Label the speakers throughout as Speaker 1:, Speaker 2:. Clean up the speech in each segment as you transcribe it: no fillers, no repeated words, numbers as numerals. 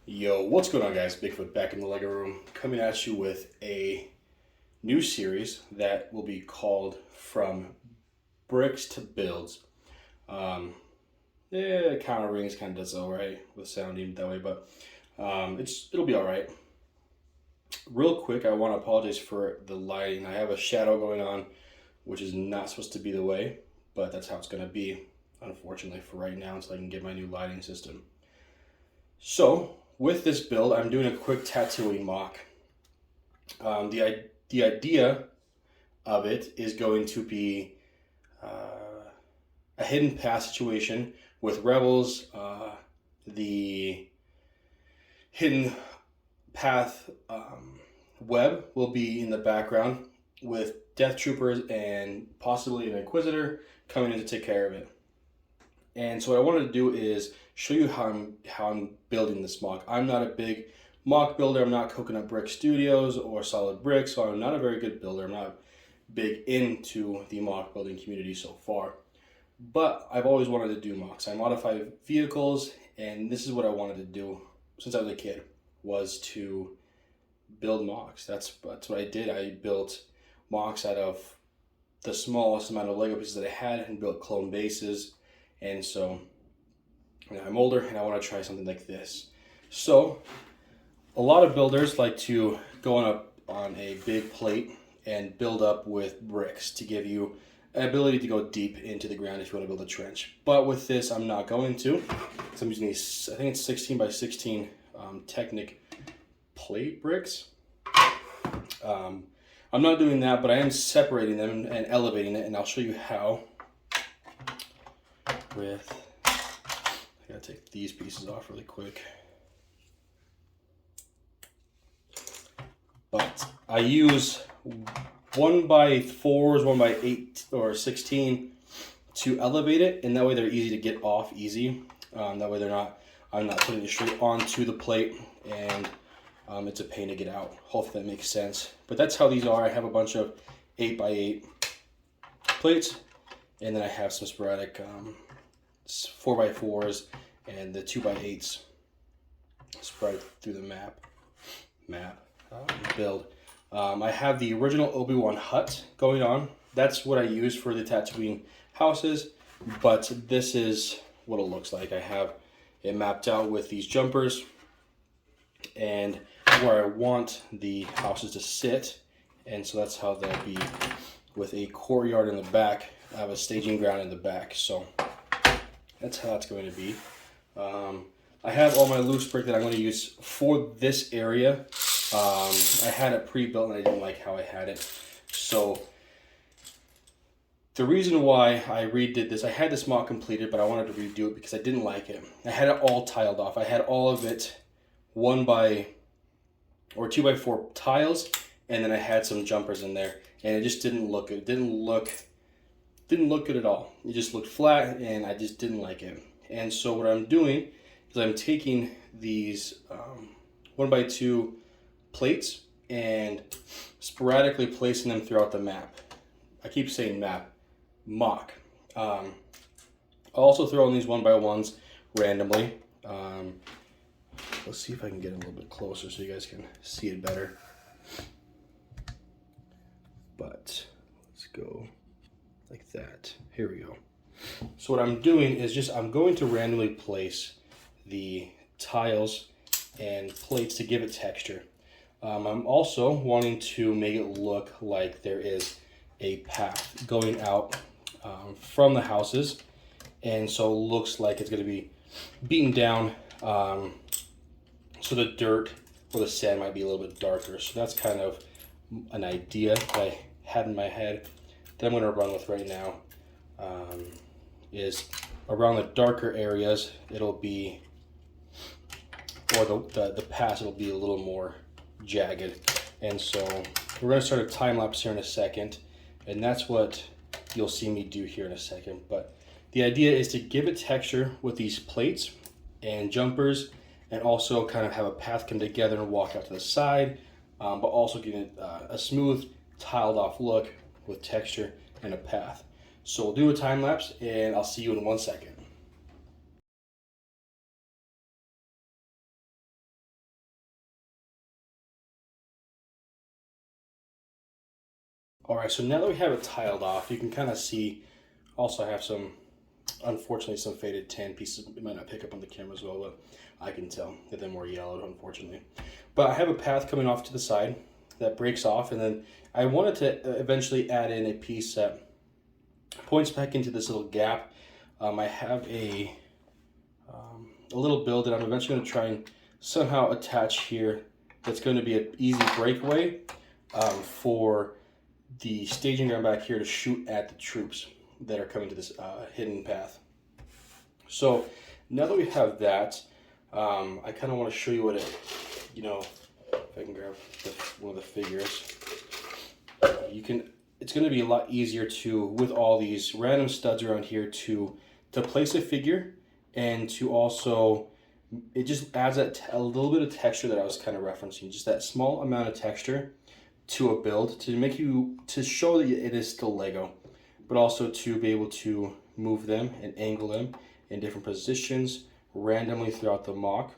Speaker 1: Yo, what's going on, guys? Bigfoot back in the Lego room, coming at you with a new series that will be called From Bricks to Builds. It kind of rings, kind of does all right with sounding that way, but it'll be all right. Real quick, I want to apologize for the lighting. I have a shadow going on, which is not supposed to be the way, but that's how it's going to be, unfortunately, for right now until I can get my new lighting system. So, with this build, I'm doing a quick tattooing mock. The idea of it is going to be a hidden path situation with rebels. The hidden path web will be in the background with death troopers and possibly an inquisitor coming in to take care of it. And so what I wanted to do is show you how I'm building this mock. I'm not a big mock builder. I'm not Coconut Brick Studios or Solid Brick, so I'm not a very good builder. I'm not big into the mock building community so far. But I've always wanted to do mocks. I modify vehicles, and this is what I wanted to do since I was a kid, was to build mocks. That's what I did. I built mocks out of the smallest amount of Lego pieces that I had and built clone bases. And so I'm older and I want to try something like this. So a lot of builders like to go on a big plate and build up with bricks to give you an ability to go deep into the ground if you want to build a trench. But with this, I'm not going to. So I'm using these, I think it's 16 by 16 Technic plate bricks. I'm not doing that, but I am separating them and elevating it, and I'll show you how. I gotta take these pieces off really quick. But I use 1x4s, 1x8 or 16 to elevate it, and that way they're easy to get off easy. That way I'm not putting it straight onto the plate, and it's a pain to get out. Hopefully that makes sense. But that's how these are. I have a bunch of 8x8 plates, and then I have some sporadic 4x4s and the 2x8s spread through the build. I have the original Obi-Wan hut going on. That's what I use for the Tatooine houses, but this is what it looks like. I have it mapped out with these jumpers and where I want the houses to sit, and so that's how they'll be, with a courtyard in the back. I have a staging ground in the back, so that's how that's going to be. I have all my loose brick that I'm going to use for this area. I had it pre-built and I didn't like how I had it. So the reason why I redid this, I had this mock completed, but I wanted to redo it because I didn't like it. I had it all tiled off. I had all of it 2x4 tiles, and then I had some jumpers in there, and it just didn't look good. It didn't look good at all. It just looked flat, and I just didn't like it. And so what I'm doing is I'm taking these 1x2 plates and sporadically placing them throughout the map. I keep saying map, mock. I'll also throw in these 1x1s randomly. Let's see if I can get a little bit closer so you guys can see it better. But let's go like that. Here we go. So what I'm doing is I'm going to randomly place the tiles and plates to give it texture. I'm also wanting to make it look like there is a path going out from the houses, and so it looks like it's going to be beaten down, so the dirt or the sand might be a little bit darker. So that's kind of an idea that I had in my head that I'm going to run with right now. Is around the darker areas, it'll be, or the paths, it'll be a little more jagged. And so we're going to start a time lapse here in a second, and that's what you'll see me do here in a second. But the idea is to give it texture with these plates and jumpers, and also kind of have a path come together and walk out to the side, but also give it a smooth tiled off look with texture and a path. So we'll do a time lapse, and I'll see you in 1 second. All right, so now that we have it tiled off, you can kind of see, also I have some, unfortunately, some faded tan pieces. It might not pick up on the camera as well, but I can tell that they're more yellowed, unfortunately. But I have a path coming off to the side that breaks off, and then I wanted to eventually add in a piece that points back into this little gap. I have a little build that I'm eventually going to try and somehow attach here. That's going to be an easy breakaway for the staging ground back here to shoot at the troops that are coming to this hidden path. So now that we have that, I kind of want to show you what it, if I can grab one of the figures, it's going to be a lot easier to, with all these random studs around here, to place a figure, and to also, it just adds a little bit of texture that I was kind of referencing, just that small amount of texture to a build to show that it is still Lego, but also to be able to move them and angle them in different positions randomly throughout the mock.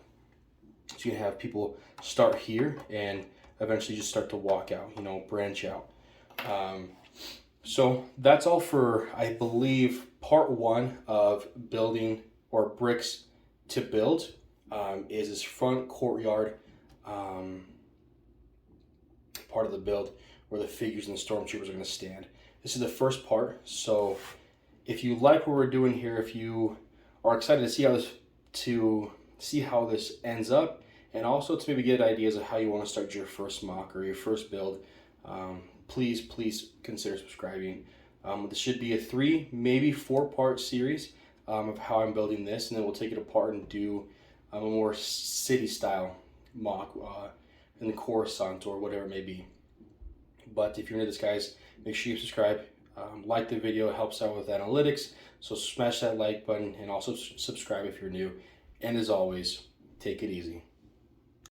Speaker 1: So you can have people start here and eventually just start to walk out, branch out. So that's all for, I believe, part one of building, or bricks to build, is this front courtyard part of the build where the figures and the stormtroopers are going to stand. This is the first part, so if you like what we're doing here, if you are excited to see how this ends up, and also to maybe get ideas of how you want to start your first mock or your first build, please consider subscribing. This should be a 3, maybe 4-part series of how I'm building this, and then we'll take it apart and do a more city style mock in the Coruscant or whatever it may be. But if you're new to this, guys, make sure you subscribe, like the video. It helps out with analytics, so smash that like button, and also subscribe if you're new. And as always, take it easy.